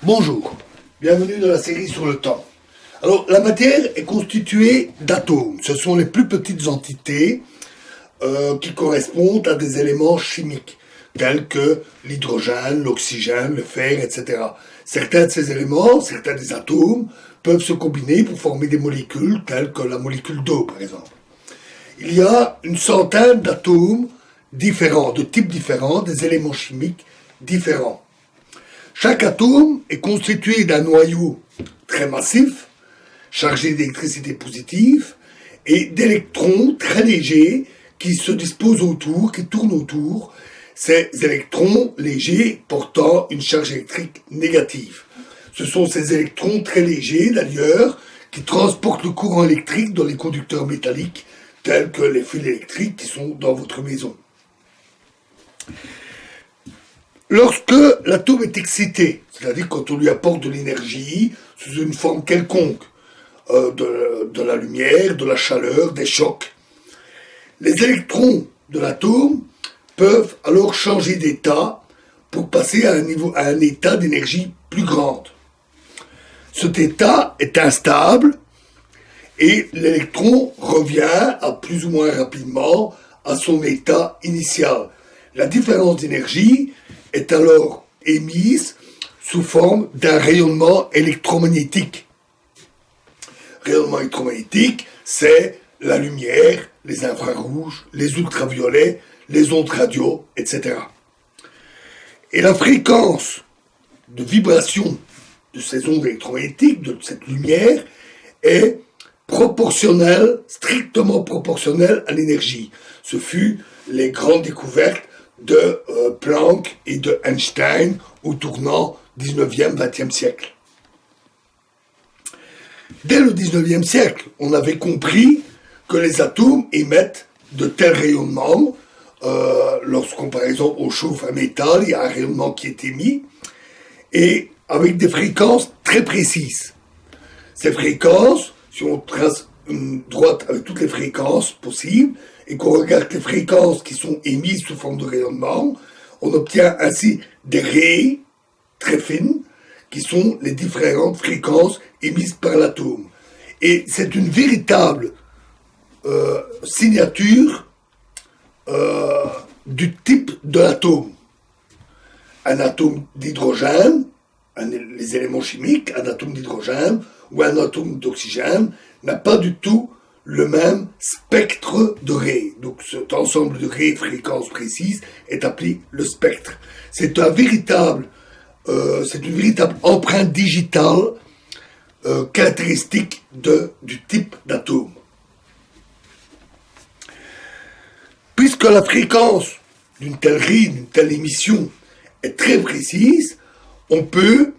Bonjour, bienvenue dans la série sur le temps. Alors, la matière est constituée d'atomes. Ce sont les plus petites entités qui correspondent à des éléments chimiques, tels que l'hydrogène, l'oxygène, le fer, etc. Certains de ces éléments, certains des atomes, peuvent se combiner pour former des molécules, telles que la molécule d'eau, par exemple. Il y a une centaine d'atomes différents, de types différents, des éléments chimiques différents. Chaque atome est constitué d'un noyau très massif, chargé d'électricité positive, et d'électrons très légers qui se disposent autour, qui tournent autour, ces électrons légers portant une charge électrique négative. Ce sont ces électrons très légers, d'ailleurs, qui transportent le courant électrique dans les conducteurs métalliques, tels que les fils électriques qui sont dans votre maison. Lorsque l'atome est excité, c'est-à-dire quand on lui apporte de l'énergie sous une forme quelconque, de la lumière, de la chaleur, des chocs, les électrons de l'atome peuvent alors changer d'état pour passer à un état d'énergie plus grande. Cet état est instable et l'électron revient à plus ou moins rapidement à son état initial. La différence d'énergie est alors émise sous forme d'un rayonnement électromagnétique. Rayonnement électromagnétique, c'est la lumière, les infrarouges, les ultraviolets, les ondes radio, etc. Et la fréquence de vibration de ces ondes électromagnétiques, de cette lumière, est proportionnelle, strictement proportionnelle à l'énergie. Ce fut les grandes découvertes de Planck et de Einstein au tournant 19e, 20e siècle. Dès le 19e siècle, on avait compris que les atomes émettent de tels rayonnements. Lorsqu'on, par exemple, on chauffe un métal, il y a un rayonnement qui est émis, et avec des fréquences très précises. Ces fréquences, si on trace une droite avec toutes les fréquences possibles, et qu'on regarde les fréquences qui sont émises sous forme de rayonnement, on obtient ainsi des raies très fines, qui sont les différentes fréquences émises par l'atome. Et c'est une véritable signature du type de l'atome. Un atome d'hydrogène, les éléments chimiques, un atome d'hydrogène ou un atome d'oxygène n'a pas du tout le même spectre de raies. Donc cet ensemble de raies fréquences précises est appelé le spectre. C'est une véritable empreinte digitale caractéristique du type d'atome. Puisque la fréquence d'une telle raie, d'une telle émission est très précise, on peut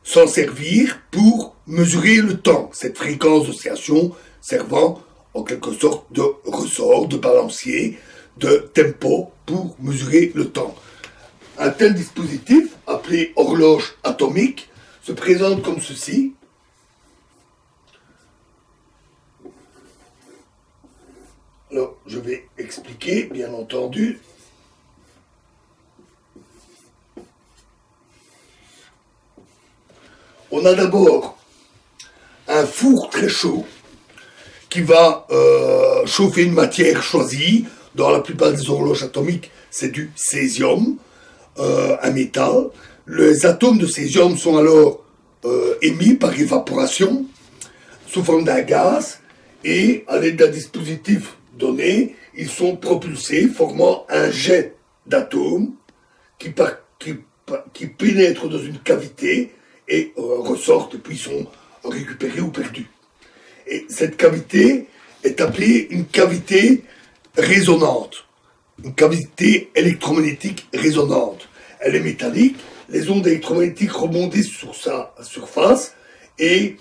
s'en servir pour mesurer le temps. Cette fréquence d'oscillation servant en quelque sorte de ressort, de balancier, de tempo pour mesurer le temps. Un tel dispositif, appelé horloge atomique, se présente comme ceci. Alors, je vais expliquer, bien entendu. On a d'abord un four très chaud qui va chauffer une matière choisie. Dans la plupart des horloges atomiques, c'est du césium, un métal. Les atomes de césium sont alors émis par évaporation sous forme d'un gaz et à l'aide d'un dispositif donné, ils sont propulsés, formant un jet d'atomes qui pénètrent dans une cavité et ressortent, puis sont récupérés ou perdus. Et cette cavité est appelée une cavité résonante, une cavité électromagnétique résonante. Elle est métallique, les ondes électromagnétiques rebondissent sur sa surface et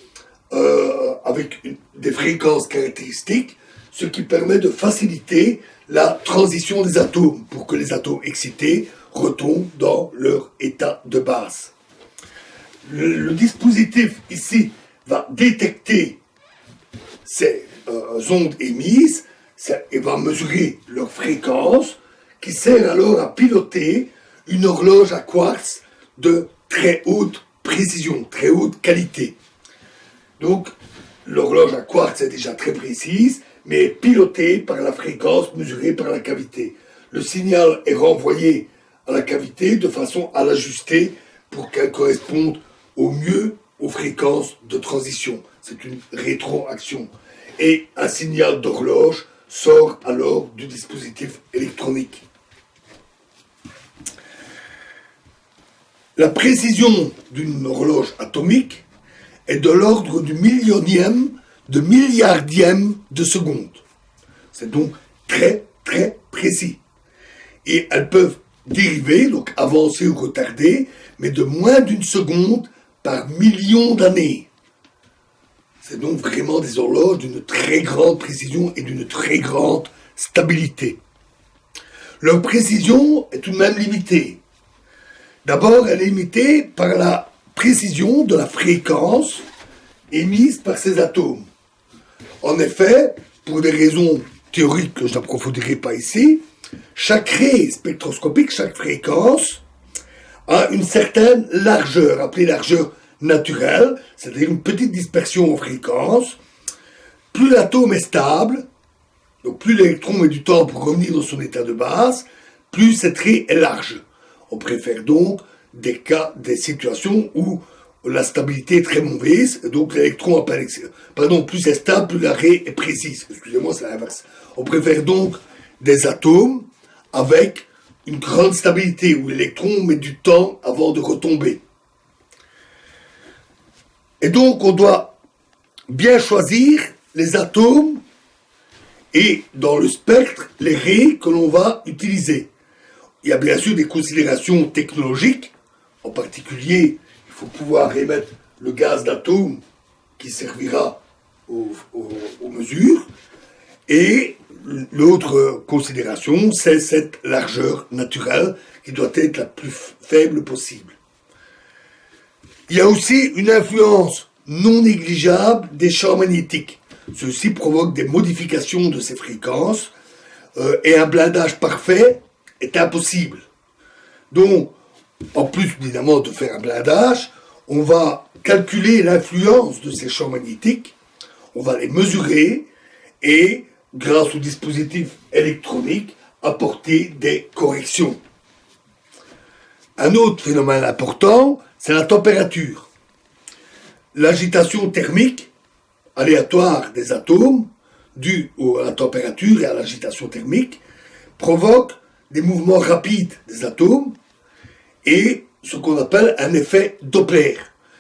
avec des fréquences caractéristiques, ce qui permet de faciliter la transition des atomes pour que les atomes excités retombent dans leur état de base. Le dispositif ici va détecter ces ondes émises et va mesurer leur fréquence qui sert alors à piloter une horloge à quartz de très haute précision, très haute qualité. Donc, l'horloge à quartz est déjà très précise, mais est pilotée par la fréquence mesurée par la cavité. Le signal est renvoyé à la cavité de façon à l'ajuster pour qu'elle corresponde au mieux aux fréquences de transition. C'est une rétroaction. Et un signal d'horloge sort alors du dispositif électronique. La précision d'une horloge atomique est de l'ordre du millionième de milliardième de seconde. C'est donc très très précis. Et elles peuvent dériver, donc avancer ou retarder, mais de moins d'une seconde par million d'années. C'est donc vraiment des horloges d'une très grande précision et d'une très grande stabilité. Leur précision est tout de même limitée. D'abord, elle est limitée par la précision de la fréquence émise par ces atomes. En effet, pour des raisons théoriques que je n'approfondirai pas ici, chaque ray spectroscopique, chaque fréquence, a une certaine largeur, appelée largeur naturelle, c'est-à-dire une petite dispersion en fréquence. Plus l'atome est stable, donc plus l'électron met du temps pour revenir dans son état de base, plus cette raie est large. On préfère donc des situations où la stabilité est très mauvaise, donc l'électron plus c'est stable, plus la raie est précise. Excusez-moi, c'est l'inverse. On préfère donc des atomes avec une grande stabilité, où l'électron met du temps avant de retomber. Et donc, on doit bien choisir les atomes et, dans le spectre, les raies que l'on va utiliser. Il y a bien sûr des considérations technologiques. En particulier, il faut pouvoir émettre le gaz d'atome qui servira aux mesures. Et l'autre considération, c'est cette largeur naturelle qui doit être la plus faible possible. Il y a aussi une influence non négligeable des champs magnétiques. Ceux-ci provoquent des modifications de ces fréquences et un blindage parfait est impossible. Donc, en plus évidemment de faire un blindage, on va calculer l'influence de ces champs magnétiques, on va les mesurer et, grâce au dispositif électronique, apporter des corrections. Un autre phénomène important, c'est la température. L'agitation thermique aléatoire des atomes, due à la température et à l'agitation thermique, provoque des mouvements rapides des atomes et ce qu'on appelle un effet Doppler.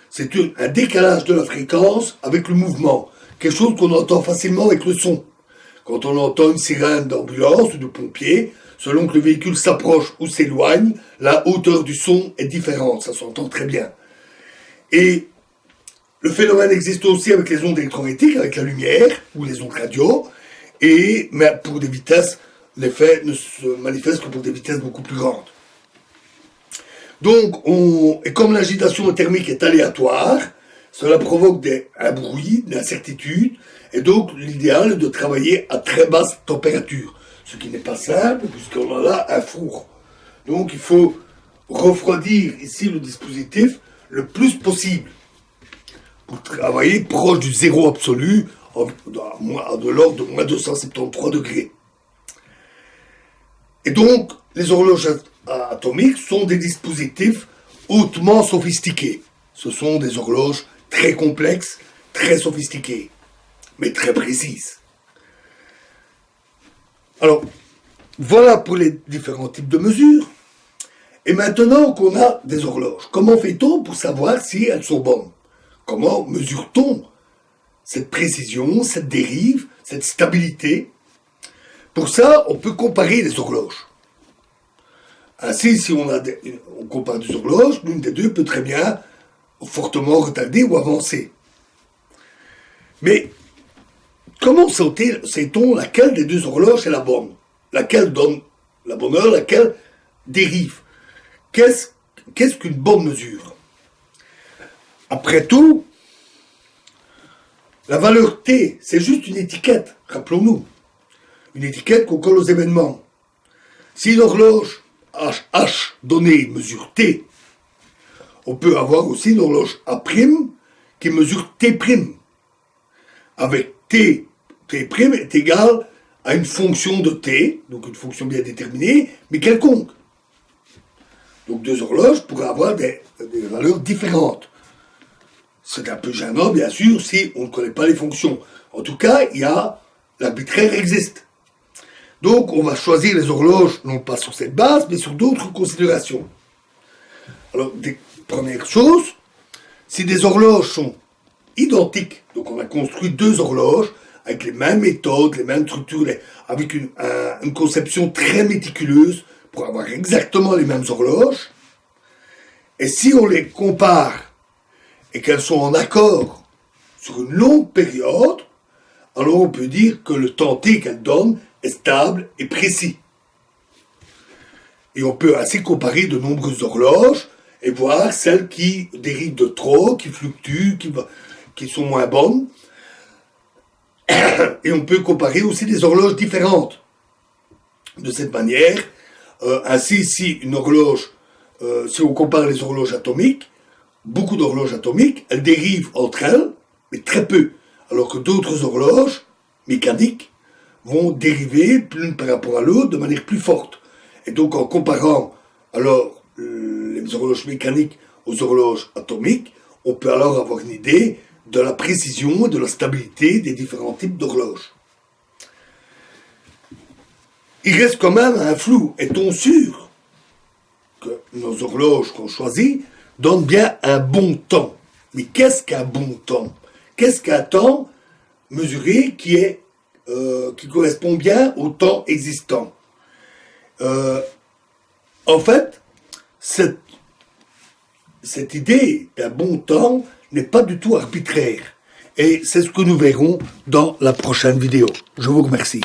C'est un décalage de la fréquence avec le mouvement, quelque chose qu'on entend facilement avec le son. Quand on entend une sirène d'ambulance ou de pompier, selon que le véhicule s'approche ou s'éloigne, la hauteur du son est différente, ça s'entend très bien. Et le phénomène existe aussi avec les ondes électromagnétiques, avec la lumière ou les ondes radio, mais pour des vitesses, l'effet ne se manifeste que pour des vitesses beaucoup plus grandes. Donc, et comme l'agitation thermique est aléatoire, cela provoque un bruit, de l'incertitude, et donc l'idéal est de travailler à très basse température, ce qui n'est pas simple puisqu'on a là un four. Donc il faut refroidir ici le dispositif le plus possible pour travailler proche du zéro absolu, de l'ordre de moins 273 degrés. Et donc, les horloges atomiques sont des dispositifs hautement sophistiqués. Ce sont des horloges très complexes, très sophistiquées, mais très précises. Alors, voilà pour les différents types de mesures. Et maintenant qu'on a des horloges, comment fait-on pour savoir si elles sont bonnes? Comment mesure-t-on cette précision, cette dérive, cette stabilité? Pour ça, on peut comparer les horloges. Ainsi, si on compare deux horloges, l'une des deux peut très bien fortement retarder ou avancer. Mais comment sait-on laquelle des deux horloges est la bonne? Laquelle donne la bonne heure, laquelle dérive? Qu'est-ce qu'une bonne mesure? Après tout, la valeur T, c'est juste une étiquette, rappelons-nous. Une étiquette qu'on colle aux événements. Si l'horloge H donnée mesure T, On peut avoir aussi une horloge A' qui mesure T', avec T' est égal à une fonction de T, donc une fonction bien déterminée, mais quelconque. Donc deux horloges pourraient avoir des valeurs différentes. C'est un peu gênant, bien sûr, si on ne connaît pas les fonctions. En tout cas, l'arbitraire existe. Donc, on va choisir les horloges, non pas sur cette base, mais sur d'autres considérations. Alors, première chose, si des horloges sont identiques, donc on a construit deux horloges avec les mêmes méthodes, les mêmes structures, avec une conception très méticuleuse pour avoir exactement les mêmes horloges, et si on les compare et qu'elles sont en accord sur une longue période, alors on peut dire que le temps T qu'elles donnent est stable et précis. Et on peut ainsi comparer de nombreuses horloges et voir celles qui dérivent de trop, qui fluctuent, qui sont moins bonnes. Et on peut comparer aussi des horloges différentes. De cette manière, ainsi, si on compare les horloges atomiques, beaucoup d'horloges atomiques, elles dérivent entre elles, mais très peu. Alors que d'autres horloges mécaniques vont dériver l'une par rapport à l'autre de manière plus forte. Et donc en comparant alors les horloges mécaniques aux horloges atomiques, on peut alors avoir une idée de la précision et de la stabilité des différents types d'horloges. Il reste quand même un flou. Est-on sûr que nos horloges qu'on choisit donnent bien un bon temps? Mais qu'est-ce qu'un bon temps? Qu'est-ce qu'un temps mesuré qui correspond bien au temps existant? En fait, cette idée d'un bon temps n'est pas du tout arbitraire. Et c'est ce que nous verrons dans la prochaine vidéo. Je vous remercie.